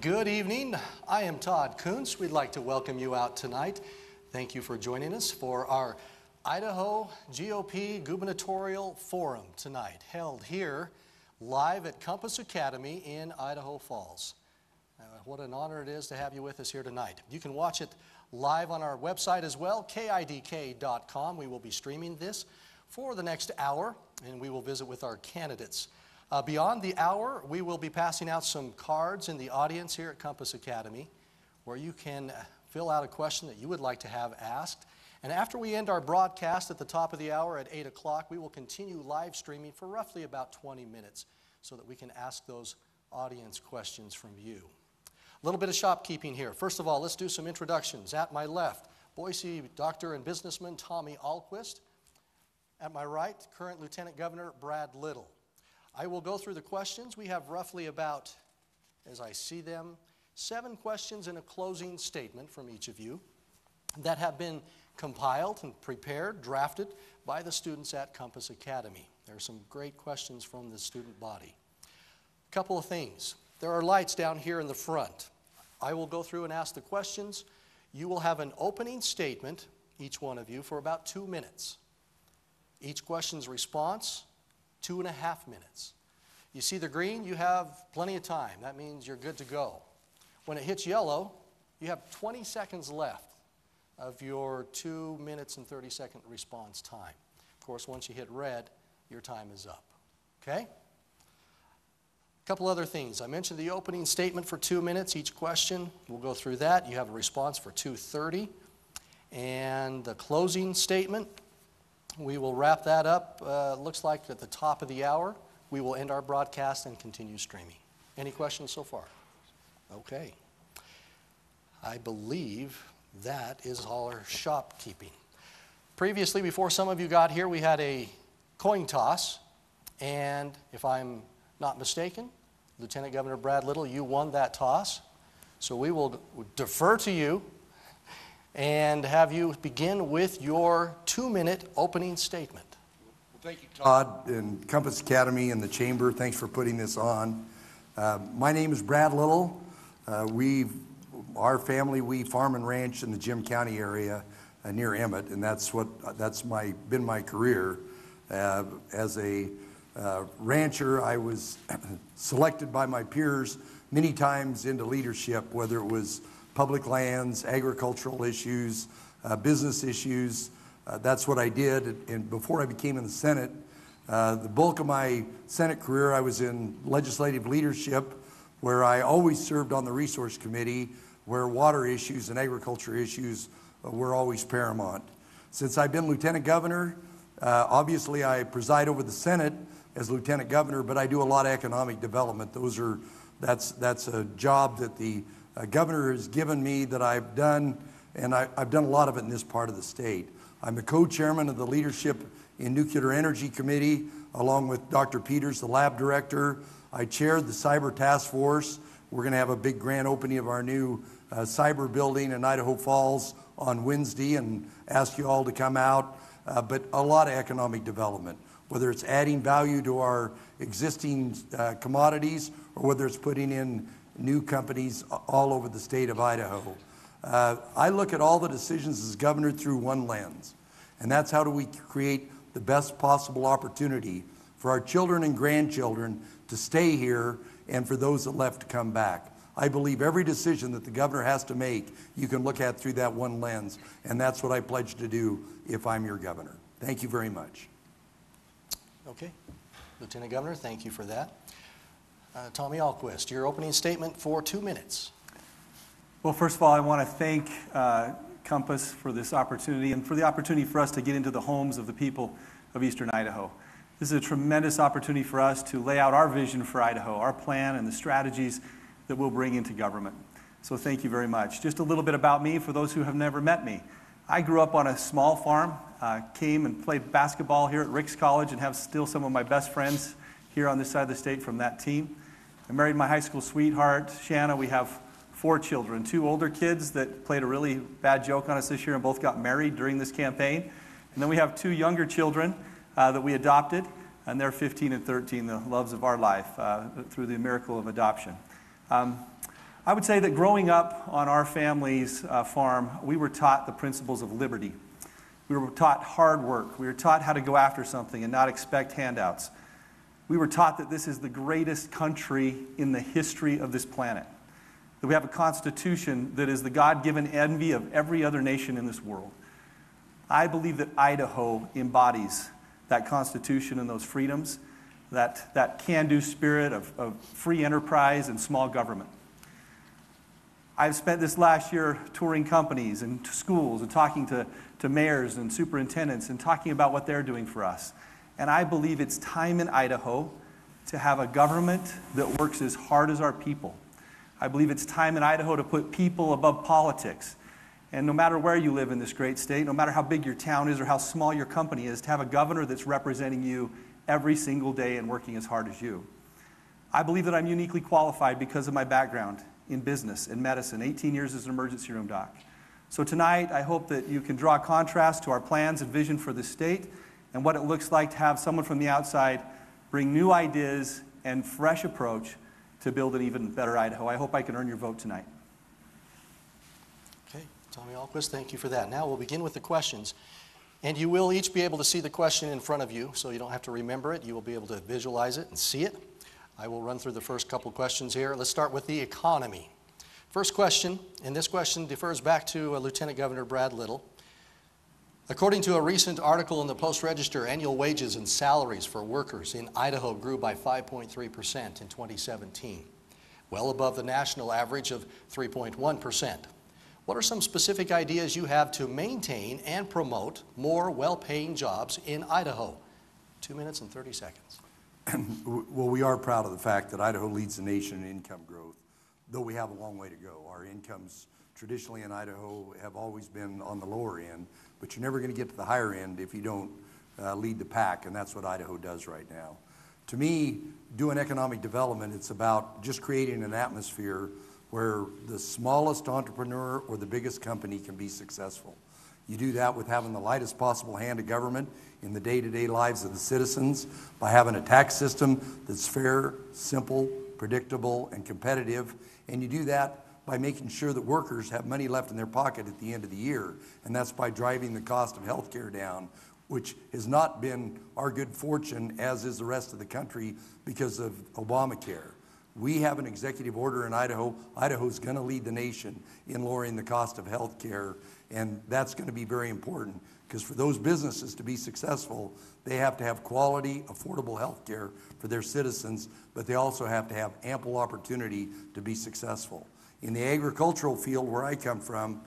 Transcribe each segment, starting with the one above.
Good evening. I am Todd Kuntz. We'd like to welcome you out tonight. Thank you for joining us for our Idaho GOP Gubernatorial Forum tonight, held here live at Compass Academy in Idaho Falls. What an honor it is to have you with us here tonight. You can watch it live on our website as well, KIDK.com. We will be streaming this for the next hour, and we will visit with our candidates. Beyond the hour, we will be passing out some cards in the audience here at Compass Academy where you can fill out a question that you would like to have asked. And after we end our broadcast at the top of the hour at 8 o'clock, we will continue live streaming for roughly about 20 minutes so that we can ask those audience questions from you. A little bit of shopkeeping here. First of all, let's do some introductions. At my left, Boise doctor and businessman Tommy Ahlquist. At my right, current Lieutenant Governor Brad Little. I will go through the questions. We have roughly about, as I see them, 7 questions and a closing statement from each of you that have been compiled and prepared, drafted by the students at Compass Academy. There are some great questions from the student body. A couple of things. There are lights down here in the front. I will go through and ask the questions. You will have an opening statement, each one of you, for about 2 minutes. Each question's response, 2.5 minutes. You see the green, you have plenty of time. That means you're good to go. When it hits yellow, you have 20 seconds left of your 2 minutes and 30-second response time. Of course, once you hit red, your time is up. Okay? A couple other things. I mentioned the opening statement for 2 minutes. Each question, we'll go through that. You have a response for 2:30. And the closing statement, we will wrap that up, looks like at the top of the hour. We will end our broadcast and continue streaming. Any questions so far? Okay. I believe that is all our shopkeeping. Previously, before some of you got here, we had a coin toss. And if I'm not mistaken, Lieutenant Governor Brad Little, you won that toss. So we will defer to you and have you begin with your 2-minute opening statement. Well, thank you, Todd, and Compass Academy and the Chamber. Thanks for putting this on. My name is Brad Little. Our family, we farm and ranch in the Jim County area near Emmett, and that's been my career. As a rancher, I was selected by my peers many times into leadership, whether it was public lands, agricultural issues, business issues. That's what I did. And before I became in the Senate, the bulk of my Senate career, I was in legislative leadership, where I always served on the Resource Committee, where water issues and agriculture issues were always paramount. Since I've been Lieutenant Governor, obviously I preside over the Senate as Lieutenant Governor, but I do a lot of economic development. That's a job that the Governor has given me that I've done, and I've done a lot of it in this part of the state. I'm the co-chairman of the Leadership in Nuclear Energy Committee, along with Dr. Peters, the lab director. I chaired the Cyber Task Force. We're going to have a big grand opening of our new cyber building in Idaho Falls on Wednesday, and ask you all to come out. But a lot of economic development, whether it's adding value to our existing commodities or whether it's putting in new companies all over the state of Idaho. I look at all the decisions as governor through one lens, and that's how do we create the best possible opportunity for our children and grandchildren to stay here and for those that left to come back. I believe every decision that the governor has to make, you can look at through that one lens, and that's what I pledge to do if I'm your governor. Thank you very much. Okay. Lieutenant Governor, thank you for that. Tommy Ahlquist, your opening statement for 2 minutes. Well, first of all, I want to thank Compass for this opportunity and for the opportunity for us to get into the homes of the people of Eastern Idaho. This is a tremendous opportunity for us to lay out our vision for Idaho, our plan and the strategies that we'll bring into government. So thank you very much. Just a little bit about me for those who have never met me. I grew up on a small farm, came and played basketball here at Ricks College, and have still some of my best friends here on this side of the state from that team. I married my high school sweetheart, Shanna. We have 4 children, 2 older kids that played a really bad joke on us this year and both got married during this campaign. And then we have 2 younger children that we adopted, and they're 15 and 13, the loves of our life through the miracle of adoption. I would say that growing up on our family's farm, we were taught the principles of liberty. We were taught hard work. We were taught how to go after something and not expect handouts. We were taught that this is the greatest country in the history of this planet. That we have a constitution that is the God-given envy of every other nation in this world. I believe that Idaho embodies that constitution and those freedoms, that can-do spirit of free enterprise and small government. I've spent this last year touring companies and schools and talking to mayors and superintendents and talking about what they're doing for us. And I believe it's time in Idaho to have a government that works as hard as our people. I believe it's time in Idaho to put people above politics. And no matter where you live in this great state, no matter how big your town is or how small your company is, to have a governor that's representing you every single day and working as hard as you. I believe that I'm uniquely qualified because of my background in business and medicine, 18 years as an emergency room doc. So tonight, I hope that you can draw a contrast to our plans and vision for the state and what it looks like to have someone from the outside bring new ideas and fresh approach to build an even better Idaho. I hope I can earn your vote tonight. Okay, Tommy Ahlquist, thank you for that. Now we'll begin with the questions. And you will each be able to see the question in front of you, so you don't have to remember it. You will be able to visualize it and see it. I will run through the first couple questions here. Let's start with the economy. First question, and this question defers back to Lieutenant Governor Brad Little. According to a recent article in the Post-Register, annual wages and salaries for workers in Idaho grew by 5.3% in 2017, well above the national average of 3.1%. What are some specific ideas you have to maintain and promote more well-paying jobs in Idaho? 2 minutes and 30 seconds. Well, we are proud of the fact that Idaho leads the nation in income growth, though we have a long way to go. Our incomes traditionally in Idaho have always been on the lower end, but you're never going to get to the higher end if you don't lead the pack, and that's what Idaho does right now. To me, doing economic development, it's about just creating an atmosphere where the smallest entrepreneur or the biggest company can be successful. You do that with having the lightest possible hand of government in the day-to-day lives of the citizens, by having a tax system that's fair, simple, predictable, and competitive. And you do that by making sure that workers have money left in their pocket at the end of the year. And that's by driving the cost of health care down, which has not been our good fortune, as is the rest of the country, because of Obamacare. We have an executive order in Idaho. Idaho's going to lead the nation in lowering the cost of health care, and that's going to be very important, because for those businesses to be successful, they have to have quality, affordable health care for their citizens, but they also have to have ample opportunity to be successful. In the agricultural field where I come from,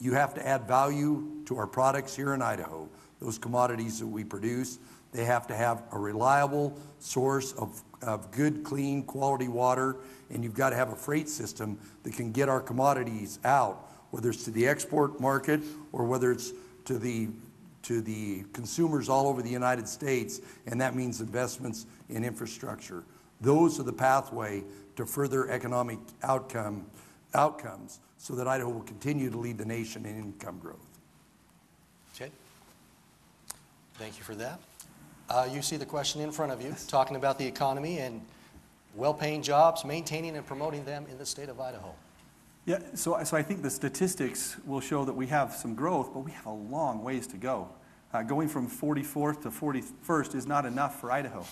you have to add value to our products here in Idaho. Those commodities that we produce, they have to have a reliable source of good, clean, quality water, and you've got to have a freight system that can get our commodities out, whether it's to the export market or whether it's to the consumers all over the United States, and that means investments in infrastructure. Those are the pathway to further economic outcomes so that Idaho will continue to lead the nation in income growth. Okay. Thank you for that. You see the question in front of you, talking about the economy and well-paying jobs, maintaining and promoting them in the state of Idaho. Yeah, so I think the statistics will show that we have some growth, but we have a long ways to go. Going from 44th to 41st is not enough for Idaho.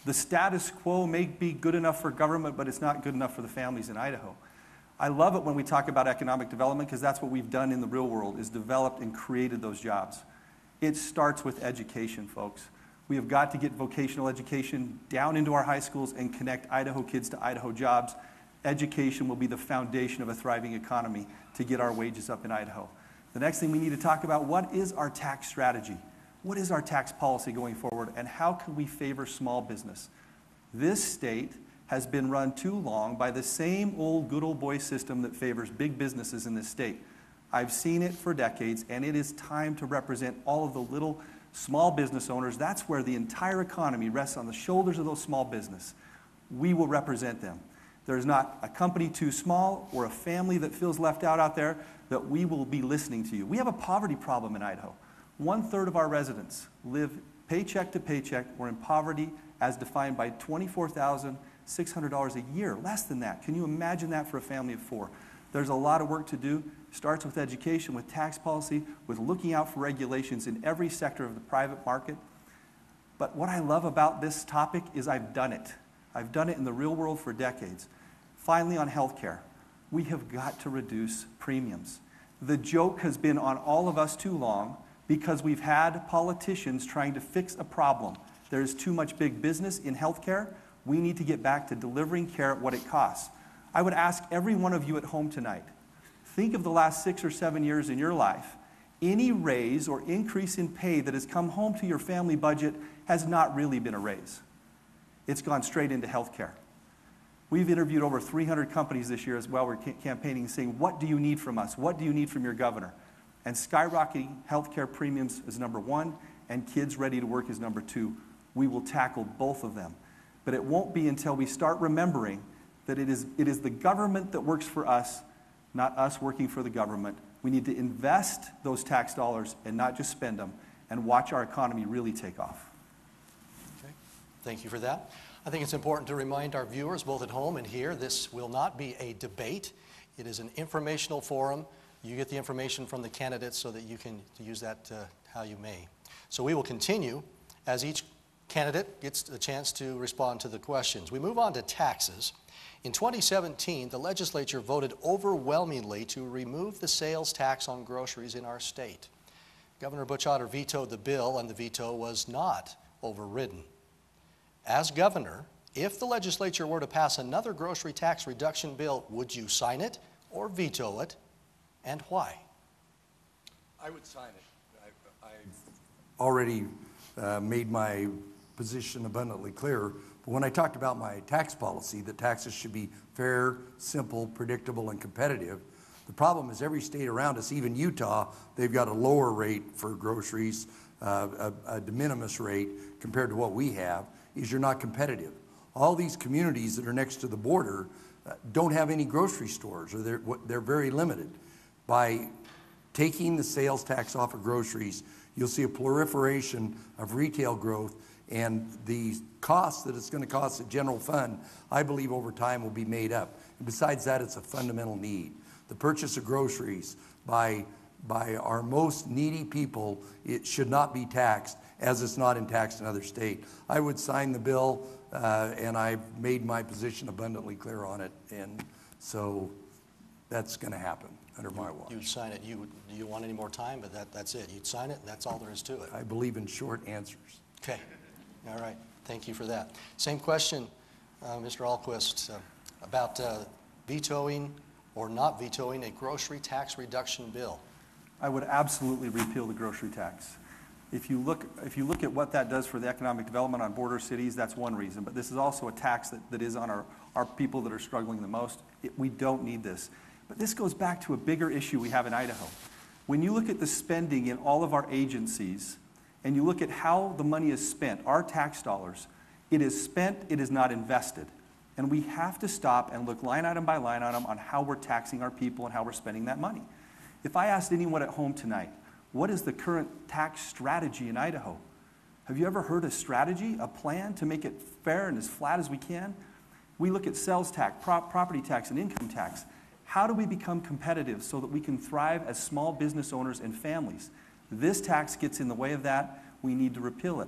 The status quo may be good enough for government, but it's not good enough for the families in Idaho. I love it when we talk about economic development, because that's what we've done in the real world, is developed and created those jobs. It starts with education, folks. We have got to get vocational education down into our high schools and connect Idaho kids to Idaho jobs. Education will be the foundation of a thriving economy to get our wages up in Idaho. The next thing we need to talk about, what is our tax strategy? What is our tax policy going forward, and how can we favor small business? This state has been run too long by the same old good old boy system that favors big businesses in this state. I've seen it for decades, and it is time to represent all of the little small business owners. That's where the entire economy rests, on the shoulders of those small business. We will represent them. There's not a company too small or a family that feels left out there that we will be listening to you. We have a poverty problem in Idaho. 1/3 of our residents live paycheck to paycheck or in poverty as defined by $600 a year, less than that. Can you imagine that for a family of 4? There's a lot of work to do. Starts with education, with tax policy, with looking out for regulations in every sector of the private market. But what I love about this topic is I've done it. I've done it in the real world for decades. Finally, on healthcare, we have got to reduce premiums. The joke has been on all of us too long because we've had politicians trying to fix a problem. There's too much big business in healthcare. We need to get back to delivering care at what it costs. I would ask every one of you at home tonight, think of the last 6 or 7 years in your life. Any raise or increase in pay that has come home to your family budget has not really been a raise. It's gone straight into healthcare. We've interviewed over 300 companies this year as well. We're campaigning saying, what do you need from us? What do you need from your governor? And skyrocketing healthcare premiums is number 1, and kids ready to work is number 2. We will tackle both of them. But it won't be until we start remembering that it is the government that works for us, not us working for the government. We need to invest those tax dollars and not just spend them, and watch our economy really take off. Okay. Thank you for that. I think it's important to remind our viewers, both at home and here, this will not be a debate. It is an informational forum. You get the information from the candidates so that you can use that how you may. So we will continue as each candidate gets a chance to respond to the questions. We move on to taxes. In 2017, the legislature voted overwhelmingly to remove the sales tax on groceries in our state. Governor Butch Otter vetoed the bill, and the veto was not overridden. As governor, if the legislature were to pass another grocery tax reduction bill, would you sign it or veto it, and why? I would sign it. I've already made my position abundantly clear. But when I talked about my tax policy, that taxes should be fair, simple, predictable, and competitive, the problem is every state around us, even Utah, they've got a lower rate for groceries, a de minimis rate compared to what we have, is you're not competitive. All these communities that are next to the border don't have any grocery stores, or they're very limited. By taking the sales tax off of groceries, you'll see a proliferation of retail growth, and the cost that it's going to cost the general fund, I believe over time will be made up. And besides that, it's a fundamental need. The purchase of groceries by our most needy people, it should not be taxed, as it's not taxed in other states. I would sign the bill, and I've made my position abundantly clear on it, and so that's going to happen under my watch. You'd sign it. You want any more time, but that's it. You'd sign it, and that's all there is to it. I believe in short answers. Okay. All right. Thank you for that. Same question, Mr. Ahlquist, about vetoing or not vetoing a grocery tax reduction bill. I would absolutely repeal the grocery tax. If you look at what that does for the economic development on border cities, that's one reason. But this is also a tax that is on our people that are struggling the most. We don't need this. But this goes back to a bigger issue we have in Idaho. When you look at the spending in all of our agencies, and you look at how the money is spent, our tax dollars, it is spent, it is not invested. And we have to stop and look line item by line item on how we're taxing our people and how we're spending that money. If I asked anyone at home tonight, what is the current tax strategy in Idaho? Have you ever heard a strategy, a plan to make it fair and as flat as we can? We look at sales tax, property tax, and income tax. How do we become competitive so that we can thrive as small business owners and families? This tax gets in the way of that. We need to repeal it.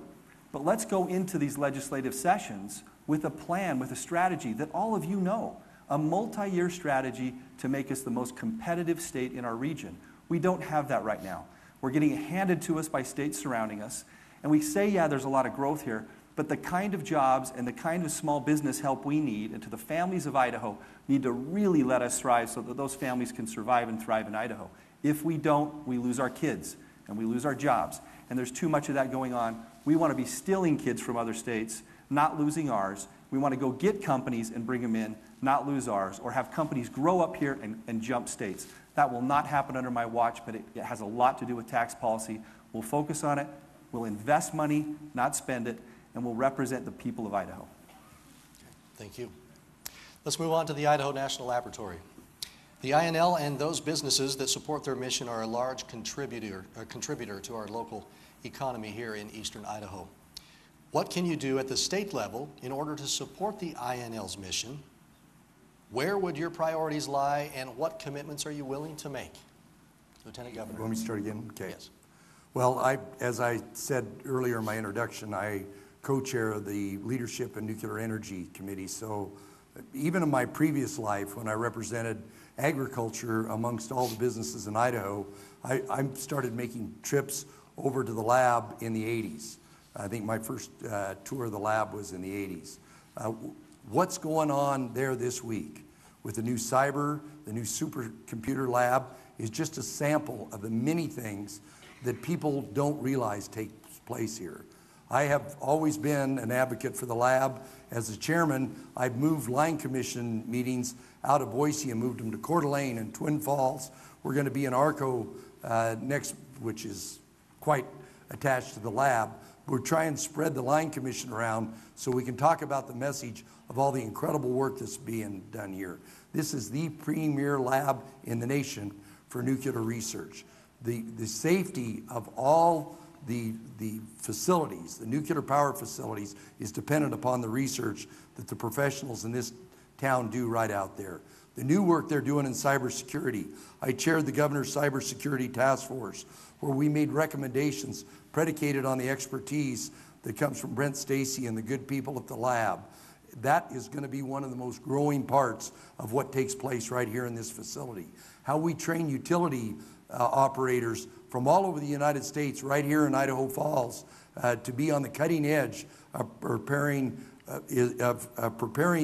But let's go into these legislative sessions with a plan, with a strategy that all of you know, a multi-year strategy to make us the most competitive state in our region. We don't have that right now. We're getting it handed to us by states surrounding us. And we say, yeah, there's a lot of growth here, but the kind of jobs and the kind of small business help we need, and to the families of Idaho, need to really let us thrive so that those families can survive and thrive in Idaho. If we don't, we lose our kids and we lose our jobs. And there's too much of that going on. We want to be stealing kids from other states, not losing ours. We want to go get companies and bring them in, not lose ours, or have companies grow up here and jump states. That will not happen under my watch, but it has a lot to do with tax policy. We'll focus on it, we'll invest money, not spend it, and we'll represent the people of Idaho. Thank you. Let's move on to the Idaho National Laboratory. The INL and those businesses that support their mission are a large contributor to our local economy here in eastern Idaho. What can you do at the state level in order to support the INL's mission? Where would your priorities lie, and what commitments are you willing to make? Lieutenant Governor. Want me to start again? Okay. Yes. Well, as I said earlier in my introduction, I co-chair of the Leadership and Nuclear Energy Committee. So even in my previous life, when I represented agriculture amongst all the businesses in Idaho, I started making trips over to the lab in the 80s. I think my first tour of the lab was in the 80s. What's going on there this week with the new cyber, the new supercomputer lab, is just a sample of the many things that people don't realize take place here. I have always been an advocate for the lab. As the chairman, I've moved line commission meetings out of Boise and moved them to Coeur d'Alene and Twin Falls. We're going to be in Arco next, which is quite attached to the lab. We're trying to spread the line commission around so we can talk about the message of all the incredible work that's being done here. This is the premier lab in the nation for nuclear research. The safety of all the facilities, the nuclear power facilities, is dependent upon the research that the professionals in this town do right out there. The new work they're doing in cybersecurity. I chaired the Governor's Cybersecurity Task Force, where we made recommendations predicated on the expertise that comes from Brent Stacy and the good people at the lab. That is going to be one of the most growing parts of what takes place right here in this facility. How we train utility operators from all over the United States, right here in Idaho Falls, to be on the cutting edge of preparing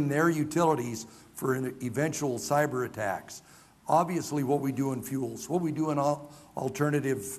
their utilities for eventual cyber attacks. Obviously, what we do in fuels, what we do in alternative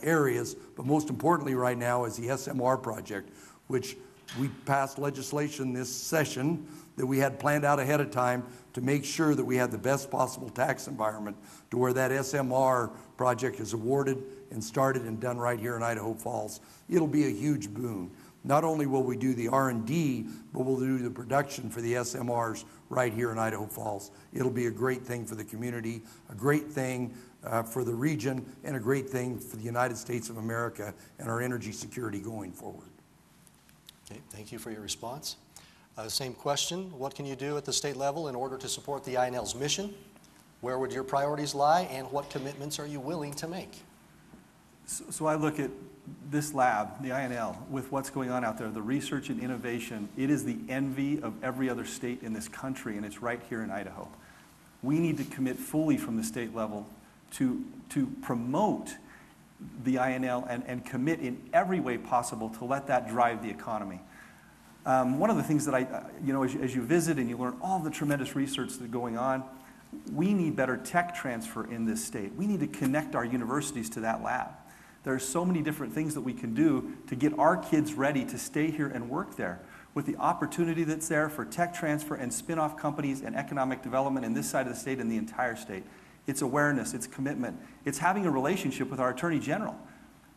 areas, but most importantly right now is the SMR project, which we passed legislation this session that we had planned out ahead of time to make sure that we had the best possible tax environment to where that SMR project is awarded and started and done right here in Idaho Falls. It'll be a huge boon. Not only will we do the R&D, but we'll do the production for the SMRs right here in Idaho Falls. It'll be a great thing for the community, a great thing for the region, and a great thing for the United States of America and our energy security going forward. Okay, thank you for your response. Same question, what can you do at the state level in order to support the INL's mission? Where would your priorities lie, and what commitments are you willing to make? So I look at this lab, the INL, with what's going on out there, the research and innovation. It is the envy of every other state in this country, and it's right here in Idaho. We need to commit fully from the state level to promote the INL and commit in every way possible to let that drive the economy. One of the things that as you visit and you learn all the tremendous research that's going on, we need better tech transfer in this state. We need to connect our universities to that lab. There are so many different things that we can do to get our kids ready to stay here and work there. With the opportunity that's there for tech transfer and spin-off companies and economic development in this side of the state and the entire state. It's awareness, it's commitment, it's having a relationship with our Attorney General.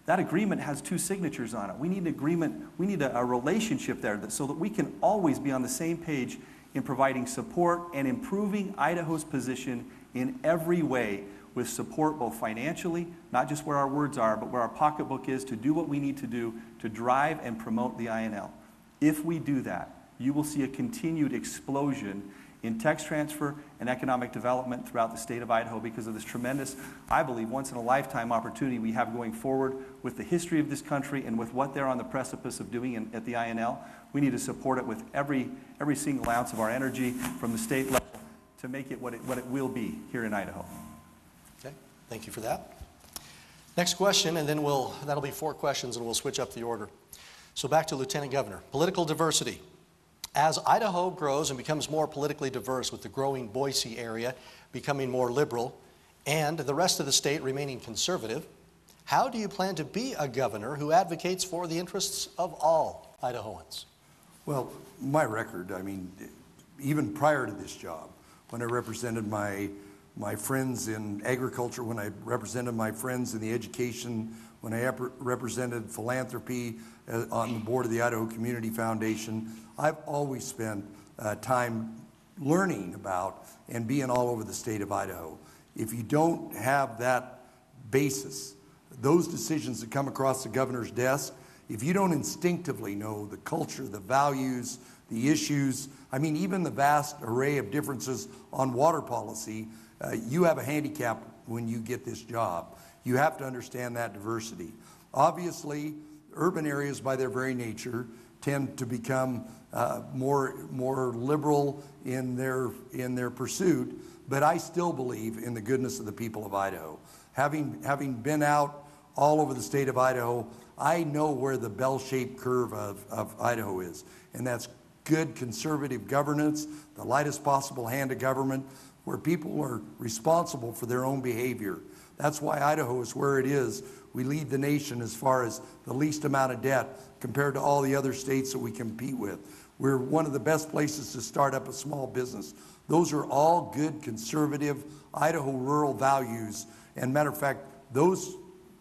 That agreement has 2 signatures on it. We need an agreement, we need a relationship there so that we can always be on the same page in providing support and improving Idaho's position in every way, with support both financially, not just where our words are, but where our pocketbook is, to do what we need to do to drive and promote the INL. If we do that, you will see a continued explosion in tax transfer and economic development throughout the state of Idaho because of this tremendous, I believe, once-in-a-lifetime opportunity we have going forward with the history of this country and with what they're on the precipice of doing at the INL. We need to support it with every single ounce of our energy from the state level to make it what it will be here in Idaho. Okay, thank you for that. Next question, and then that'll be 4 questions, and we'll switch up the order. So back to Lieutenant Governor. Political diversity. As Idaho grows and becomes more politically diverse, with the growing Boise area becoming more liberal and the rest of the state remaining conservative, how do you plan to be a governor who advocates for the interests of all Idahoans? Well, my record, I mean, even prior to this job, when I represented my friends in agriculture, when I represented my friends in the education, when I represented philanthropy on the board of the Idaho Community Foundation, I've always spent time learning about and being all over the state of Idaho. If you don't have that basis, those decisions that come across the governor's desk, if you don't instinctively know the culture, the values, the issues, I mean, even the vast array of differences on water policy, you have a handicap when you get this job. You have to understand that diversity. Obviously, urban areas by their very nature tend to become more liberal in their pursuit, but I still believe in the goodness of the people of Idaho. Having been out all over the state of Idaho, I know where the bell-shaped curve of Idaho is, and that's good conservative governance, the lightest possible hand of government, where people are responsible for their own behavior. That's why Idaho is where it is. We lead the nation as far as the least amount of debt compared to all the other states that we compete with. We're one of the best places to start up a small business. Those are all good conservative Idaho rural values. And matter of fact, those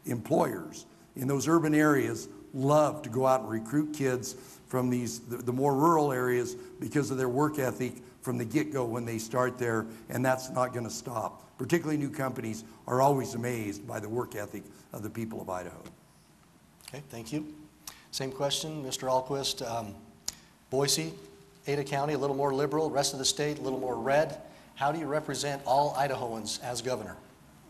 employers in those urban areas love to go out and recruit kids from the more rural areas because of their work ethic from the get-go when they start there, and that's not going to stop. Particularly new companies are always amazed by the work ethic of the people of Idaho. Okay, thank you. Same question, Mr. Ahlquist. Boise, Ada County, a little more liberal, rest of the state, a little more red. How do you represent all Idahoans as governor?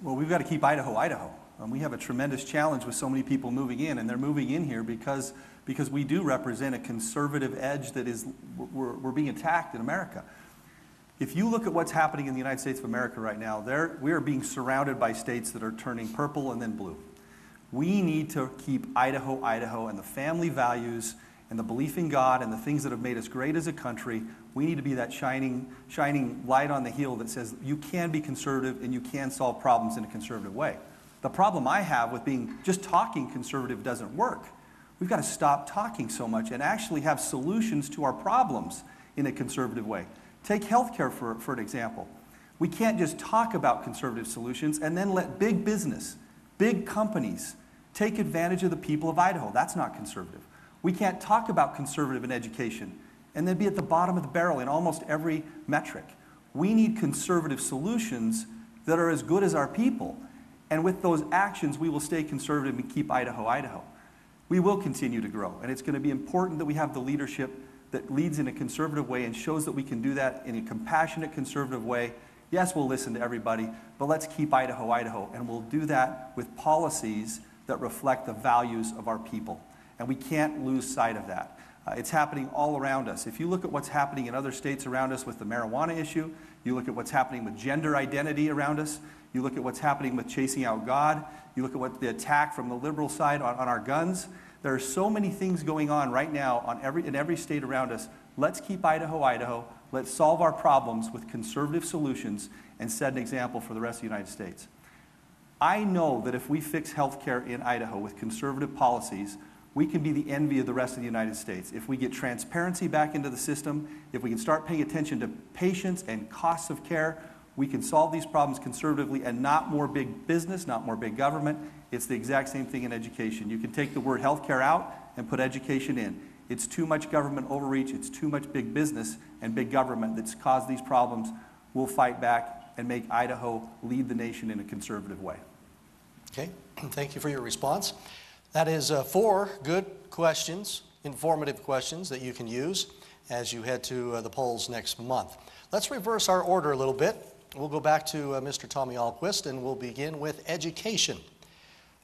Well, we've got to keep Idaho, Idaho. We have a tremendous challenge with so many people moving in, and they're moving in here because we do represent a conservative edge that is, we're being attacked in America. If you look at what's happening in the United States of America right now, we are being surrounded by states that are turning purple and then blue. We need to keep Idaho, Idaho, and the family values and the belief in God and the things that have made us great as a country. We need to be that shining light on the hill that says you can be conservative and you can solve problems in a conservative way. The problem I have with just talking conservative doesn't work. We've got to stop talking so much and actually have solutions to our problems in a conservative way. Take healthcare for an example. We can't just talk about conservative solutions and then let big business, big companies take advantage of the people of Idaho. That's not conservative. We can't talk about conservative in education and then be at the bottom of the barrel in almost every metric. We need conservative solutions that are as good as our people. And with those actions, we will stay conservative and keep Idaho, Idaho. We will continue to grow, and it's going to be important that we have the leadership that leads in a conservative way and shows that we can do that in a compassionate, conservative way. Yes, we'll listen to everybody, but let's keep Idaho, Idaho, and we'll do that with policies that reflect the values of our people. And we can't lose sight of that. It's happening all around us. If you look at what's happening in other states around us with the marijuana issue, you look at what's happening with gender identity around us, you look at what's happening with chasing out God, you look at what the attack from the liberal side on our guns. There are so many things going on right now in every state around us. Let's keep Idaho, Idaho. Let's solve our problems with conservative solutions and set an example for the rest of the United States. I know that if we fix healthcare in Idaho with conservative policies, we can be the envy of the rest of the United States. If we get transparency back into the system, if we can start paying attention to patients and costs of care, we can solve these problems conservatively and not more big business, not more big government. It's the exact same thing in education. You can take the word healthcare out and put education in. It's too much government overreach, it's too much big business and big government that's caused these problems. We'll fight back and make Idaho lead the nation in a conservative way. Okay, thank you for your response. That is 4 good questions, informative questions that you can use as you head to the polls next month. Let's reverse our order a little bit. We'll go back to Mr. Tommy Ahlquist, and we'll begin with education.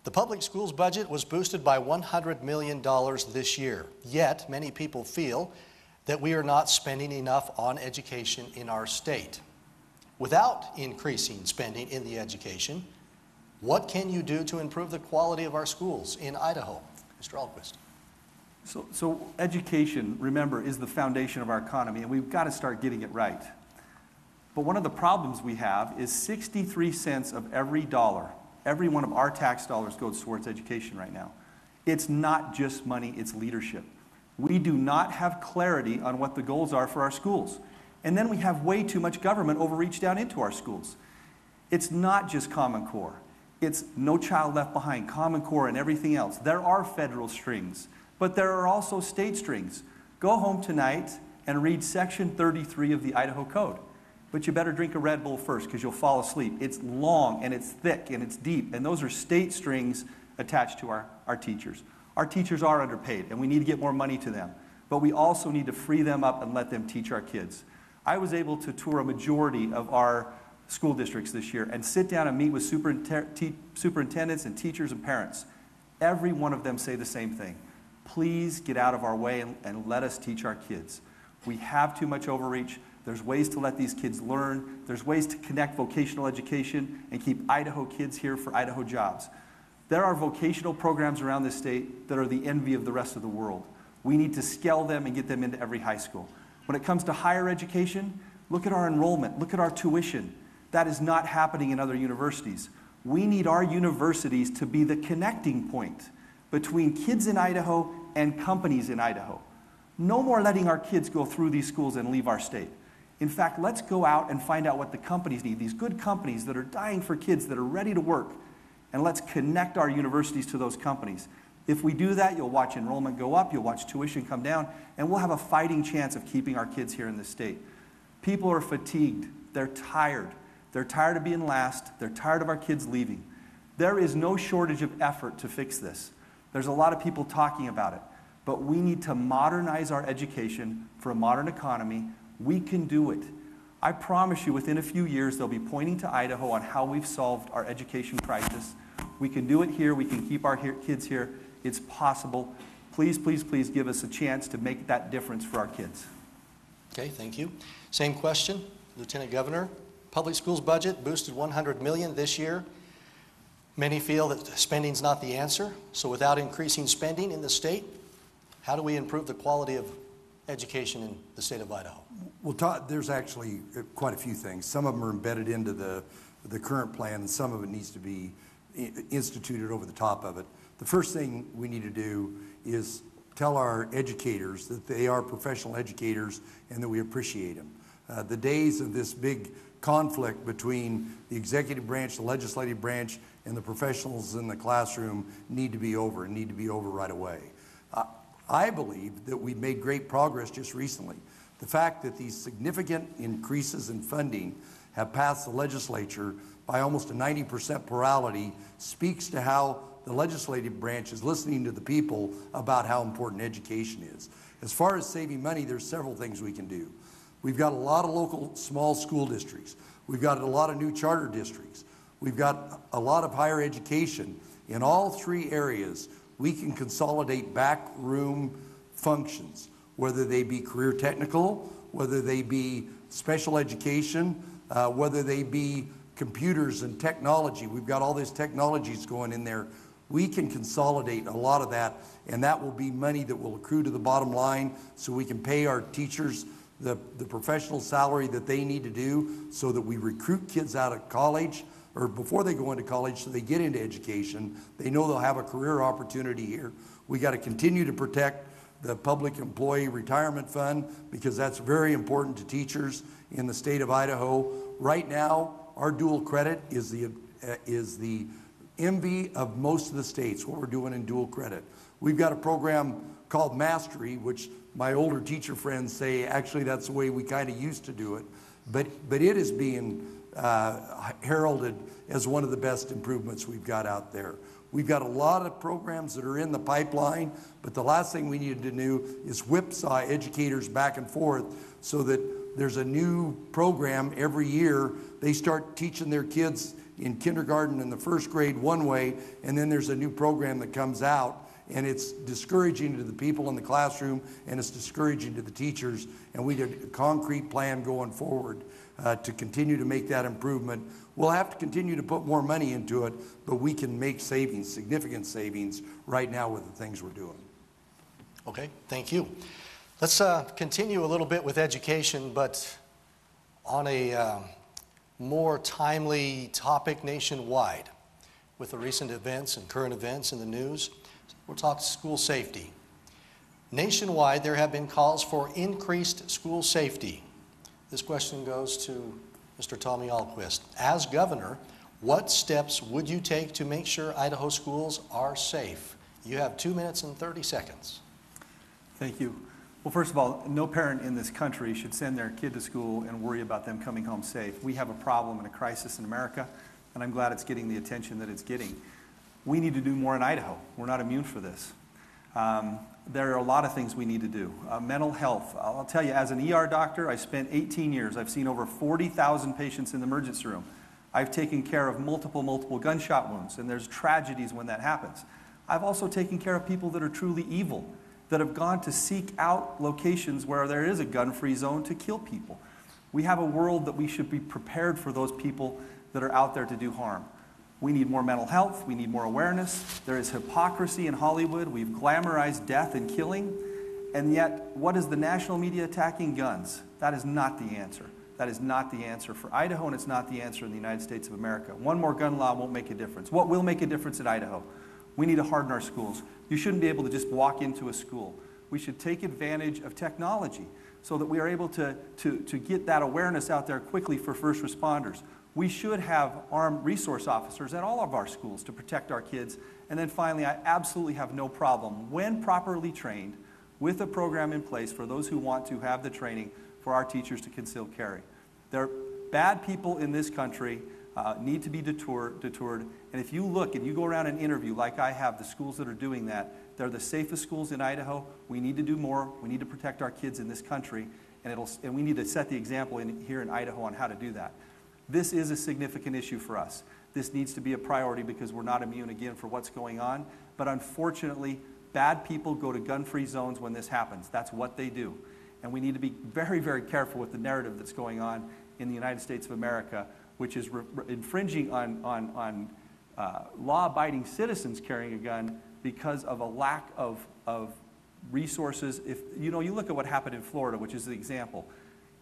The public schools budget was boosted by $100 million this year, yet many people feel that we are not spending enough on education in our state. Without increasing spending in the education, what can you do to improve the quality of our schools in Idaho? Mr. Ahlquist. So education, remember, is the foundation of our economy, and we've got to start getting it right. But one of the problems we have is 63 cents of every dollar, every one of our tax dollars goes towards education right now. It's not just money, it's leadership. We do not have clarity on what the goals are for our schools. And then we have way too much government overreach down into our schools. It's not just Common Core. It's No Child Left Behind, Common Core, and everything else. There are federal strings, but there are also state strings. Go home tonight and read Section 33 of the Idaho Code. But you better drink a Red Bull first because you'll fall asleep. It's long and it's thick and it's deep, and those are state strings attached to our teachers. Our teachers are underpaid, and we need to get more money to them. But we also need to free them up and let them teach our kids. I was able to tour a majority of our school districts this year and sit down and meet with superintendents and teachers and parents. Every one of them say the same thing. Please get out of our way and let us teach our kids. We have too much overreach. There's ways to let these kids learn. There's ways to connect vocational education and keep Idaho kids here for Idaho jobs. There are vocational programs around this state that are the envy of the rest of the world. We need to scale them and get them into every high school. When it comes to higher education, look at our enrollment, look at our tuition. That is not happening in other universities. We need our universities to be the connecting point between kids in Idaho and companies in Idaho. No more letting our kids go through these schools and leave our state. In fact, let's go out and find out what the companies need, these good companies that are dying for kids that are ready to work, and let's connect our universities to those companies. If we do that, you'll watch enrollment go up, you'll watch tuition come down, and we'll have a fighting chance of keeping our kids here in this state. People are fatigued. They're tired. They're tired of being last. They're tired of our kids leaving. There is no shortage of effort to fix this. There's a lot of people talking about it, but we need to modernize our education for a modern economy. We can do it. I promise you, within a few years, they'll be pointing to Idaho on how we've solved our education crisis. We can do it here. We can keep our kids here. It's possible. Please, please, please give us a chance to make that difference for our kids. Okay, thank you. Same question, Lieutenant Governor. Public schools budget boosted $100 million this year. Many feel that spending's not the answer. So without increasing spending in the state, how do we improve the quality of education in the state of Idaho? Well, Todd, there's actually quite a few things. Some of them are embedded into the current plan, and some of it needs to be instituted over the top of it. The first thing we need to do is tell our educators that they are professional educators and that we appreciate them. The days of this big conflict between the executive branch, the legislative branch, and the professionals in the classroom need to be over, and need to be over right away. I believe that we've made great progress just recently. The fact that these significant increases in funding have passed the legislature by almost a 90% plurality speaks to how the legislative branch is listening to the people about how important education is. As far as saving money, there's several things we can do. We've got a lot of local small school districts. We've got a lot of new charter districts. We've got a lot of higher education. In all three areas, we can consolidate backroom functions, whether they be career technical, whether they be special education, whether they be computers and technology. We've got all these technologies going in there. We can consolidate a lot of that, and that will be money that will accrue to the bottom line so we can pay our teachers the professional salary that they need to do so that we recruit kids out of college or before they go into college so they get into education. They know they'll have a career opportunity here. We got to continue to protect the Public Employee Retirement Fund because that's very important to teachers in the state of Idaho. Right now, our dual credit is the envy of most of the states, what we're doing in dual credit. We've got a program called Mastery, which my older teacher friends say actually that's the way we kind of used to do it. But it is being heralded as one of the best improvements we've got out there. We've got a lot of programs that are in the pipeline, but the last thing we needed to do is whipsaw educators back and forth so that there's a new program every year. They start teaching their kids in kindergarten and the first grade one way, and then there's a new program that comes out, and it's discouraging to the people in the classroom, and it's discouraging to the teachers, and we did a concrete plan going forward to continue to make that improvement. We'll have to continue to put more money into it, but we can make savings, significant savings, right now with the things we're doing. Okay, thank you. Let's continue a little bit with education, but on a more timely topic nationwide with the recent events and current events in the news. We'll talk school safety. Nationwide, there have been calls for increased school safety. This question goes to Mr. Tommy Ahlquist. As governor, what steps would you take to make sure Idaho schools are safe? You have 2 minutes and 30 seconds. Thank you. Well, first of all, no parent in this country should send their kid to school and worry about them coming home safe. We have a problem and a crisis in America, and I'm glad it's getting the attention that it's getting. We need to do more in Idaho. We're not immune for this. There are a lot of things we need to do. Mental health. I'll tell you, as an ER doctor, I spent 18 years. I've seen over 40,000 patients in the emergency room. I've taken care of multiple gunshot wounds, and there's tragedies when that happens. I've also taken care of people that are truly evil, that have gone to seek out locations where there is a gun-free zone to kill people. We have a world that we should be prepared for those people that are out there to do harm. We need more mental health. We need more awareness. There is hypocrisy in Hollywood. We've glamorized death and killing. And yet, what is the national media attacking guns? That is not the answer. That is not the answer for Idaho, and it's not the answer in the United States of America. One more gun law won't make a difference. What will make a difference in Idaho? We need to harden our schools. You shouldn't be able to just walk into a school. We should take advantage of technology so that we are able to get that awareness out there quickly for first responders. We should have armed resource officers at all of our schools to protect our kids. And then finally, I absolutely have no problem, when properly trained, with a program in place for those who want to have the training for our teachers to conceal carry. There are bad people in this country, need to be detoured. And if you look and you go around and interview, like I have, the schools that are doing that, they're the safest schools in Idaho. We need to do more. We need to protect our kids in this country. And we need to set the example here in Idaho on how to do that. This is a significant issue for us. This needs to be a priority because we're not immune, again, for what's going on. But unfortunately, bad people go to gun-free zones when this happens. That's what they do. And we need to be very, very careful with the narrative that's going on in the United States of America, which is infringing on law-abiding citizens carrying a gun because of a lack of resources. If you look at what happened in Florida, which is the example,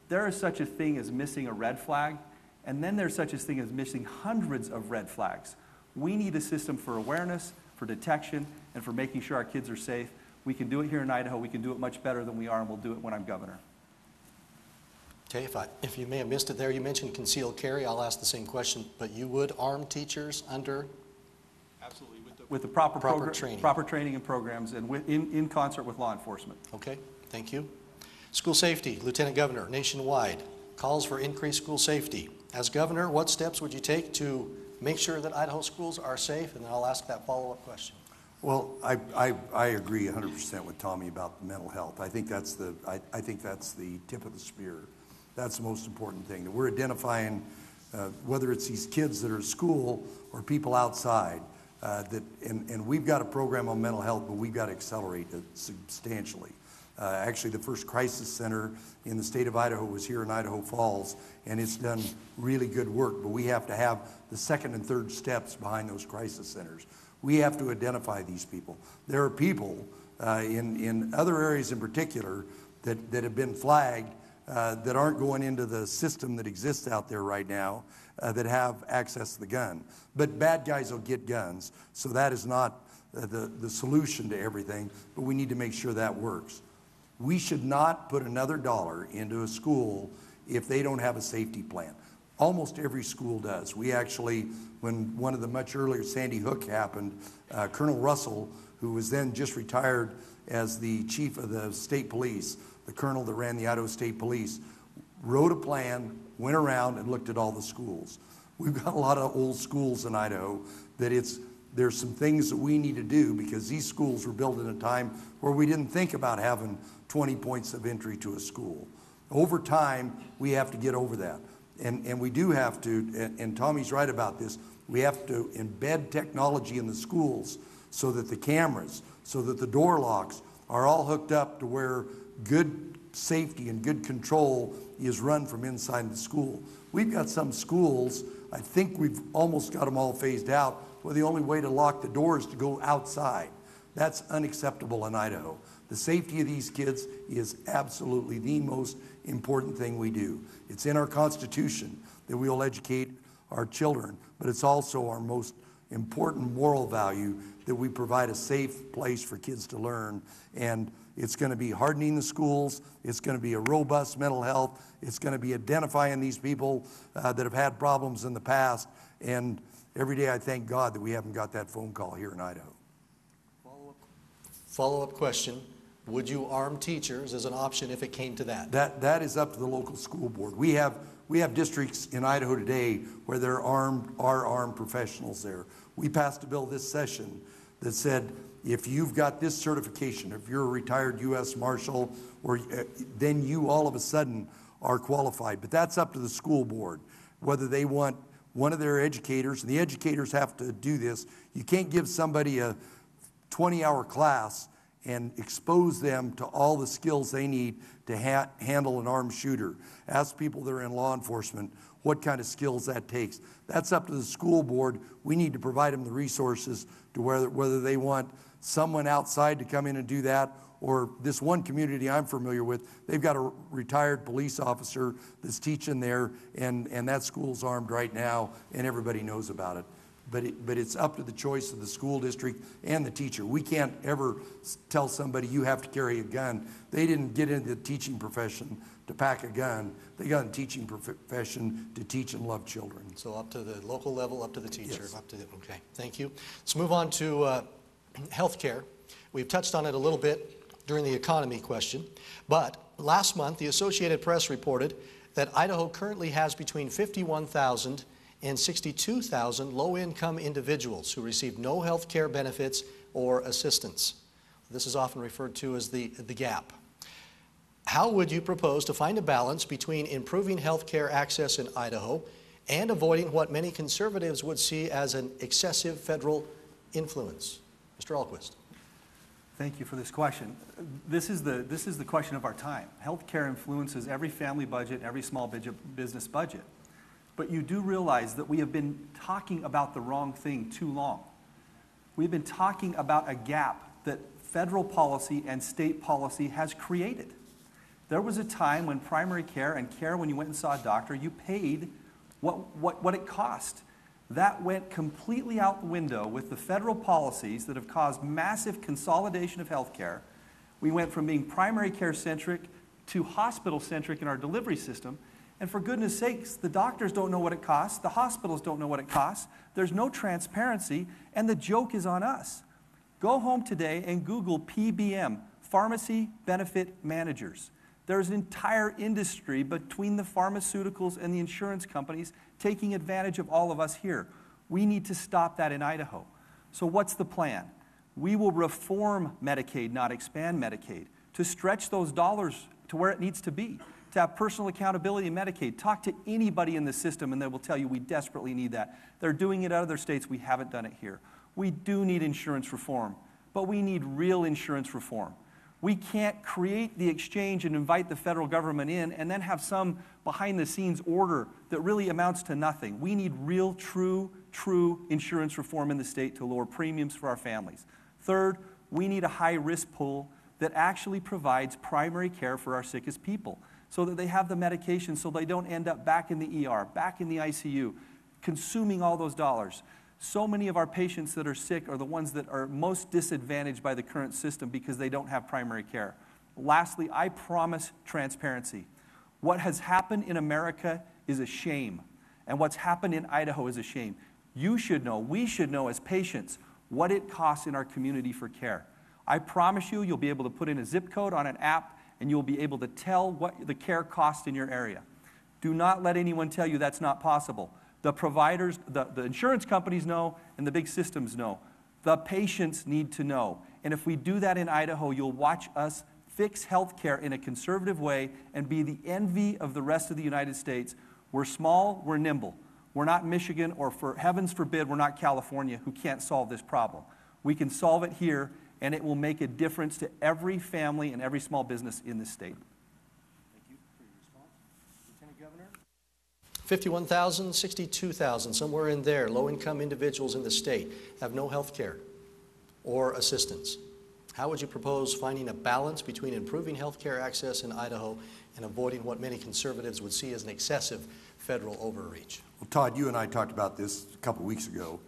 there is such a thing as missing a red flag. And then there's such a thing as missing hundreds of red flags. We need a system for awareness, for detection, and for making sure our kids are safe. We can do it here in Idaho. We can do it much better than we are, and we'll do it when I'm governor. Okay, if you may have missed it there, you mentioned concealed carry. I'll ask the same question, but you would arm teachers under? Absolutely, with the proper training and programs, and in concert with law enforcement. Okay, thank you. School safety, Lieutenant Governor, nationwide, calls for increased school safety. As governor, what steps would you take to make sure that Idaho schools are safe? And then I'll ask that follow-up question. Well, I agree 100% with Tommy about mental health. I think that's the tip of the spear. That's the most important thing, that we're identifying whether it's these kids that are at school or people outside, and we've got a program on mental health, but we've got to accelerate it substantially. Actually, the first crisis center in the state of Idaho was here in Idaho Falls, and it's done really good work, but we have to have the second and third steps behind those crisis centers. We have to identify these people. There are people in other areas in particular that have been flagged that aren't going into the system that exists out there right now that have access to the gun. But bad guys will get guns, so that is not the solution to everything, but we need to make sure that works. We should not put another dollar into a school if they don't have a safety plan. Almost every school does. We actually, when one of the much earlier Sandy Hook happened, Colonel Russell, who was then just retired as the chief of the state police, the colonel that ran the Idaho State Police, wrote a plan, went around and looked at all the schools. We've got a lot of old schools in Idaho that there's some things that we need to do because these schools were built in a time where we didn't think about having 20 points of entry to a school. Over time, we have to get over that. And we do have to, and Tommy's right about this, we have to embed technology in the schools so that the cameras, so that the door locks are all hooked up to where good safety and good control is run from inside the school. We've got some schools, I think we've almost got them all phased out, where the only way to lock the door is to go outside. That's unacceptable in Idaho. The safety of these kids is absolutely the most important thing we do. It's in our Constitution that we will educate our children, but it's also our most important moral value that we provide a safe place for kids to learn. And it's going to be hardening the schools. It's going to be a robust mental health. It's going to be identifying these people that have had problems in the past. And every day I thank God that we haven't got that phone call here in Idaho. Follow-up question. Would you arm teachers as an option if it came to that? That is up to the local school board. We have districts in Idaho today where there are armed professionals there. We passed a bill this session that said if you've got this certification, if you're a retired U.S. Marshal, or then you all of a sudden are qualified. But that's up to the school board, whether they want one of their educators, and the educators have to do this. You can't give somebody a 20-hour class and expose them to all the skills they need to handle an armed shooter. Ask people that are in law enforcement what kind of skills that takes. That's up to the school board. We need to provide them the resources to whether they want someone outside to come in and do that, or this one community I'm familiar with, they've got a retired police officer that's teaching there, and that school's armed right now, and everybody knows about it. But it's up to the choice of the school district and the teacher. We can't ever tell somebody you have to carry a gun. They didn't get into the teaching profession to pack a gun. They got in the teaching profession to teach and love children. So up to the local level, up to the teacher. Yes. Okay, thank you. Let's move on to health care. We've touched on it a little bit during the economy question, but last month the Associated Press reported that Idaho currently has between 51,000 and 62,000 low-income individuals who receive no health care benefits or assistance. This is often referred to as the gap. How would you propose to find a balance between improving health care access in Idaho and avoiding what many conservatives would see as an excessive federal influence? Mr. Ahlquist. Thank you for this question. This is the question of our time. Healthcare influences every family budget, every small business budget. But you do realize that we have been talking about the wrong thing too long. We've been talking about a gap that federal policy and state policy has created. There was a time when primary care and care when you went and saw a doctor, you paid what it cost. That went completely out the window with the federal policies that have caused massive consolidation of healthcare. We went from being primary care centric to hospital centric in our delivery system. And for goodness sakes, the doctors don't know what it costs, the hospitals don't know what it costs, there's no transparency, and the joke is on us. Go home today and Google PBM, Pharmacy Benefit Managers. There's an entire industry between the pharmaceuticals and the insurance companies taking advantage of all of us here. We need to stop that in Idaho. So what's the plan? We will reform Medicaid, not expand Medicaid, to stretch those dollars to where it needs to be, to have personal accountability in Medicaid. Talk to anybody in the system and they will tell you we desperately need that. They're doing it in other states, we haven't done it here. We do need insurance reform, but we need real insurance reform. We can't create the exchange and invite the federal government in and then have some behind-the-scenes order that really amounts to nothing. We need real, true insurance reform in the state to lower premiums for our families. Third, we need a high-risk pool that actually provides primary care for our sickest people so that they have the medication so they don't end up back in the ER, back in the ICU, consuming all those dollars. So many of our patients that are sick are the ones that are most disadvantaged by the current system because they don't have primary care. Lastly, I promise transparency. What has happened in America is a shame, and what's happened in Idaho is a shame. You should know, we should know as patients, what it costs in our community for care. I promise you, you'll be able to put in a zip code on an app, and you'll be able to tell what the care costs in your area. Do not let anyone tell you that's not possible. The providers, the insurance companies know, and the big systems know. The patients need to know. And if we do that in Idaho, you'll watch us fix health care in a conservative way and be the envy of the rest of the United States. We're small, we're nimble. We're not Michigan, or for heavens forbid, we're not California, who can't solve this problem. We can solve it here, and it will make a difference to every family and every small business in this state. Thank you for your response. Lieutenant Governor? 51,000, 62,000, somewhere in there, low-income individuals in the state have no health care or assistance. How would you propose finding a balance between improving health care access in Idaho and avoiding what many conservatives would see as an excessive federal overreach? Well, Todd, you and I talked about this a couple weeks ago.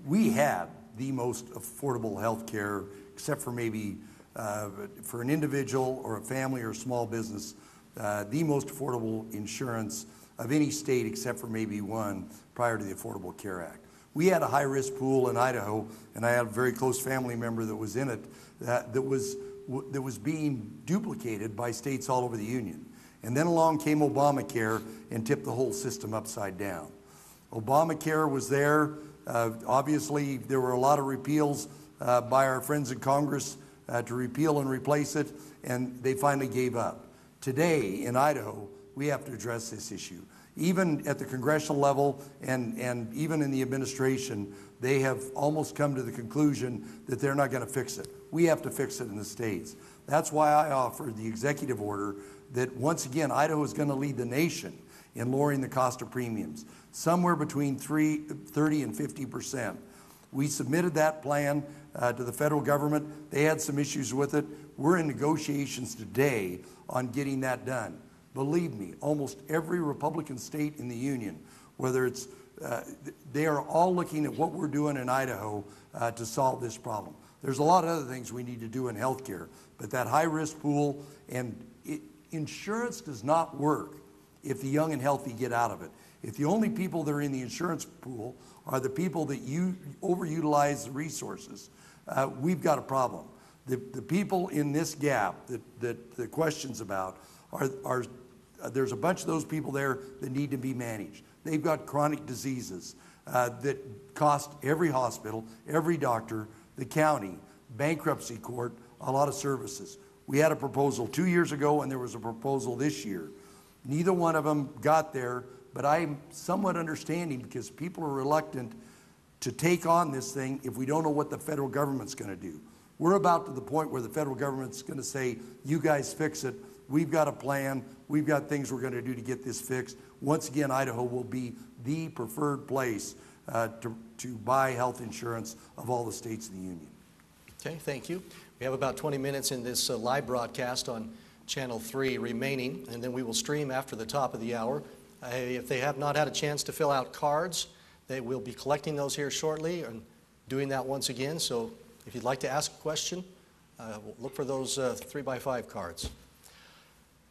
We had the most affordable health care, except for maybe for an individual or a family or a small business, the most affordable insurance of any state except for maybe one prior to the Affordable Care Act. We had a high-risk pool in Idaho, and I had a very close family member that was in it that was being duplicated by states all over the union. And then along came Obamacare and tipped the whole system upside down. Obamacare was there. Obviously, there were a lot of repeals by our friends in Congress to repeal and replace it, and they finally gave up. Today in Idaho, we have to address this issue. Even at the congressional level and even in the administration, they have almost come to the conclusion that they're not going to fix it. We have to fix it in the states. That's why I offered the executive order that once again, Idaho is going to lead the nation in lowering the cost of premiums, somewhere between 30 and 50%. We submitted that plan to the federal government. They had some issues with it. We're in negotiations today on getting that done. Believe me, almost every Republican state in the union, whether it's, they are all looking at what we're doing in Idaho to solve this problem. There's a lot of other things we need to do in healthcare, but that high-risk pool and insurance does not work if the young and healthy get out of it. If the only people that are in the insurance pool are the people that overutilize the resources, we've got a problem. The people in this gap that the question's about are there's a bunch of those people there that need to be managed. They've got chronic diseases that cost every hospital, every doctor, the county, bankruptcy court, a lot of services. We had a proposal 2 years ago and there was a proposal this year. Neither one of them got there, but I'm somewhat understanding because people are reluctant to take on this thing if we don't know what the federal government's going to do. We're about to the point where the federal government's going to say, you guys fix it. We've got a plan. We've got things we're going to do to get this fixed. Once again, Idaho will be the preferred place to buy health insurance of all the states in the union. Okay, thank you. We have about 20 minutes in this live broadcast on Channel 3 remaining, and then we will stream after the top of the hour. If they have not had a chance to fill out cards, they will be collecting those here shortly and doing that once again. So if you'd like to ask a question, look for those 3x5 cards.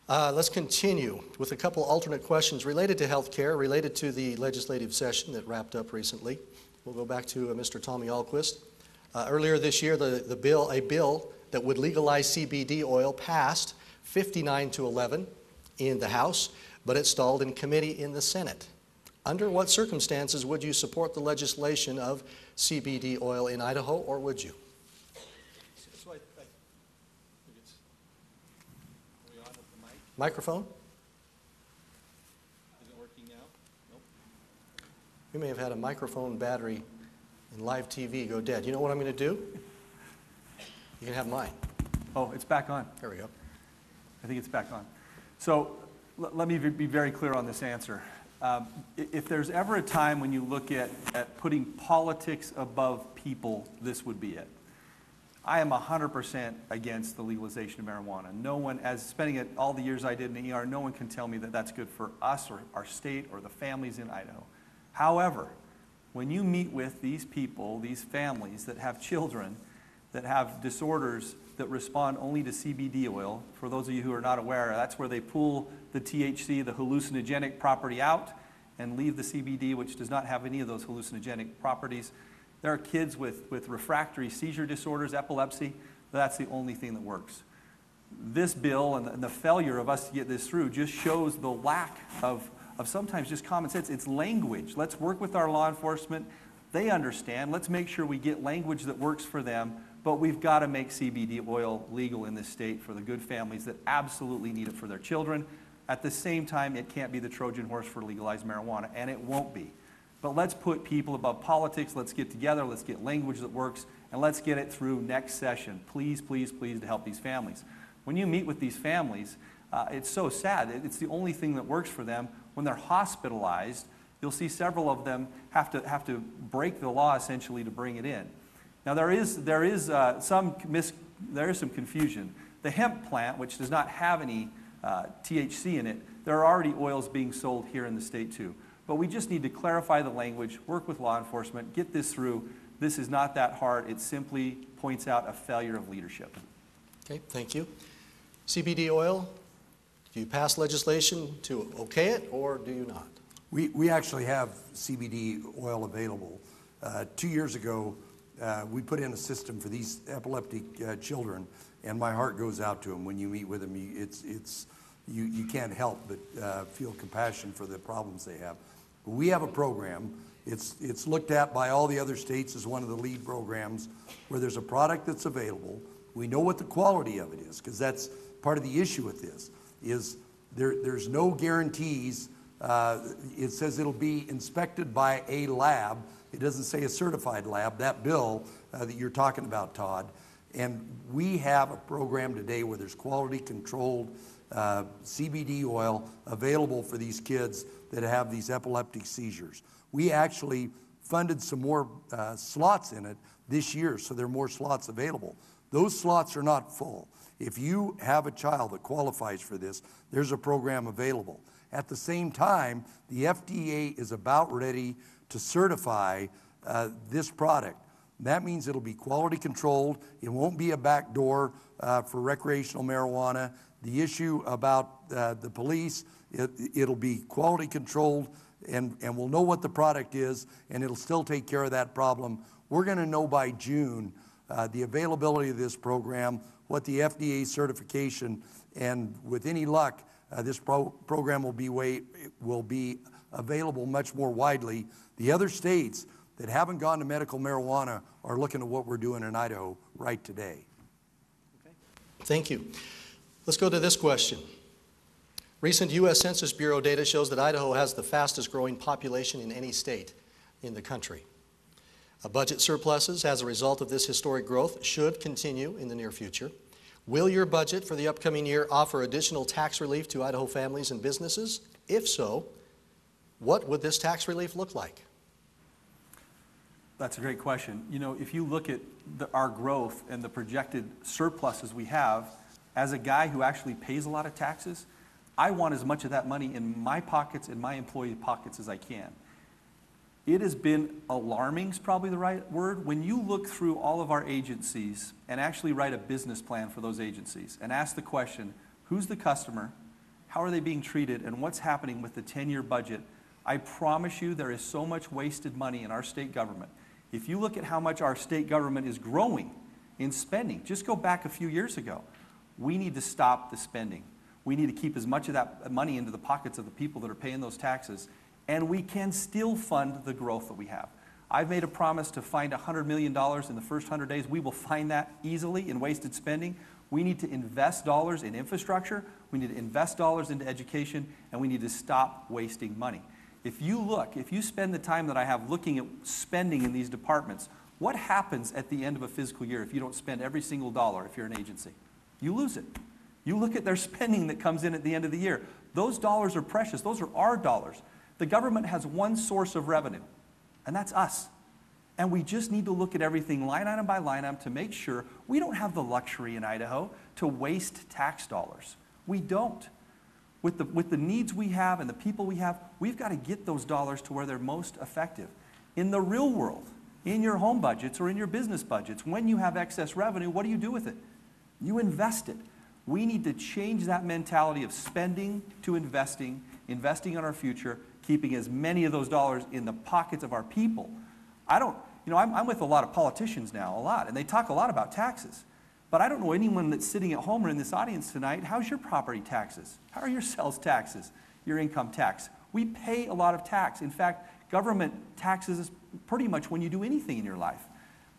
Let's continue with a couple alternate questions related to health care, related to the legislative session that wrapped up recently. We'll go back to Mr. Tommy Ahlquist. Earlier this year, a bill that would legalize CBD oil passed 59-11 in the House, but it stalled in committee in the Senate. Under what circumstances would you support the legislation of CBD oil in Idaho, or would you? So I think it's, are we on with the mic? Microphone? Is it working now? Nope. We may have had a microphone battery in live TV go dead. You know what I'm going to do? You can have mine. Oh, it's back on. There we go. I think it's back on. So let me be very clear on this answer. If there's ever a time when you look at putting politics above people, this would be it. I am 100% against the legalization of marijuana. No one, as spending it all the years I did in the ER, no one can tell me that that's good for us or our state or the families in Idaho. However, when you meet with these people, these families that have children, that have disorders that respond only to CBD oil, for those of you who are not aware, that's where they pull the THC, the hallucinogenic property out, and leave the CBD, which does not have any of those hallucinogenic properties. There are kids with refractory seizure disorders, epilepsy. That's the only thing that works. This bill and the failure of us to get this through just shows the lack of sometimes just common sense. It's language. Let's work with our law enforcement. They understand. Let's make sure we get language that works for them, but we've got to make CBD oil legal in this state for the good families that absolutely need it for their children. At the same time, it can't be the Trojan horse for legalized marijuana, and it won't be. But let's put people above politics. Let's get together. Let's get language that works, and let's get it through next session. Please, please, please, to help these families. When you meet with these families, it's so sad. It's the only thing that works for them. When they're hospitalized, you'll see several of them have to break the law essentially to bring it in. Now there is some confusion. The hemp plant, which does not have any THC in it, there are already oils being sold here in the state too. But we just need to clarify the language, work with law enforcement, get this through. This is not that hard. It simply points out a failure of leadership. Okay, thank you. CBD oil, do you pass legislation to okay it, or do you not? We actually have CBD oil available. 2 years ago, we put in a system for these epileptic children, and my heart goes out to them when you meet with them. You can't help but feel compassion for the problems they have. But we have a program It's looked at by all the other states as one of the lead programs where there's a product that's available. We know what the quality of it is, because that's part of the issue with this, is there's no guarantees. It says it'll be inspected by a lab. It doesn't say a certified lab, that bill that you're talking about, Todd. And we have a program today where there's quality controlled CBD oil available for these kids that have these epileptic seizures. We actually funded some more slots in it this year, so there are more slots available. Those slots are not full. If you have a child that qualifies for this, there's a program available. At the same time, the FDA is about ready to certify this product. That means it'll be quality controlled. It won't be a backdoor for recreational marijuana. The issue about the police, it'll be quality controlled, and we'll know what the product is, and it'll still take care of that problem. We're going to know by June the availability of this program, what the FDA certification, and with any luck, this program will be available much more widely. The other states that haven't gone to medical marijuana are looking at what we're doing in Idaho right today. Okay. Thank you. Let's go to this question. Recent U.S. Census Bureau data shows that Idaho has the fastest growing population in any state in the country. Budget surpluses as a result of this historic growth should continue in the near future. Will your budget for the upcoming year offer additional tax relief to Idaho families and businesses? If so, what would this tax relief look like? That's a great question. You know, if you look at our growth and the projected surpluses we have, as a guy who actually pays a lot of taxes, I want as much of that money in my pockets and my employee pockets as I can. It has been alarming, is probably the right word. When you look through all of our agencies and actually write a business plan for those agencies and ask the question, who's the customer, how are they being treated, and what's happening with the 10-year budget, I promise you there is so much wasted money in our state government. If you look at how much our state government is growing in spending, just go back a few years ago, we need to stop the spending. We need to keep as much of that money into the pockets of the people that are paying those taxes, and we can still fund the growth that we have. I've made a promise to find $100 million in the first 100 days. We will find that easily in wasted spending. We need to invest dollars in infrastructure, we need to invest dollars into education, and we need to stop wasting money. If you spend the time that I have looking at spending in these departments, what happens at the end of a fiscal year if you don't spend every single dollar if you're an agency? You lose it. You look at their spending that comes in at the end of the year. Those dollars are precious. Those are our dollars. The government has one source of revenue, and that's us. And we just need to look at everything line item by line item to make sure we don't have the luxury in Idaho to waste tax dollars. We don't. With the needs we have and the people we have, we've got to get those dollars to where they're most effective. In the real world, in your home budgets or in your business budgets, when you have excess revenue, what do you do with it? You invest it. We need to change that mentality of spending to investing in our future, keeping as many of those dollars in the pockets of our people. I'm with a lot of politicians now, and they talk a lot about taxes. But I don't know anyone that's sitting at home or in this audience tonight, how's your property taxes? How are your sales taxes, your income tax? We pay a lot of tax. In fact, government taxes is pretty much when you do anything in your life.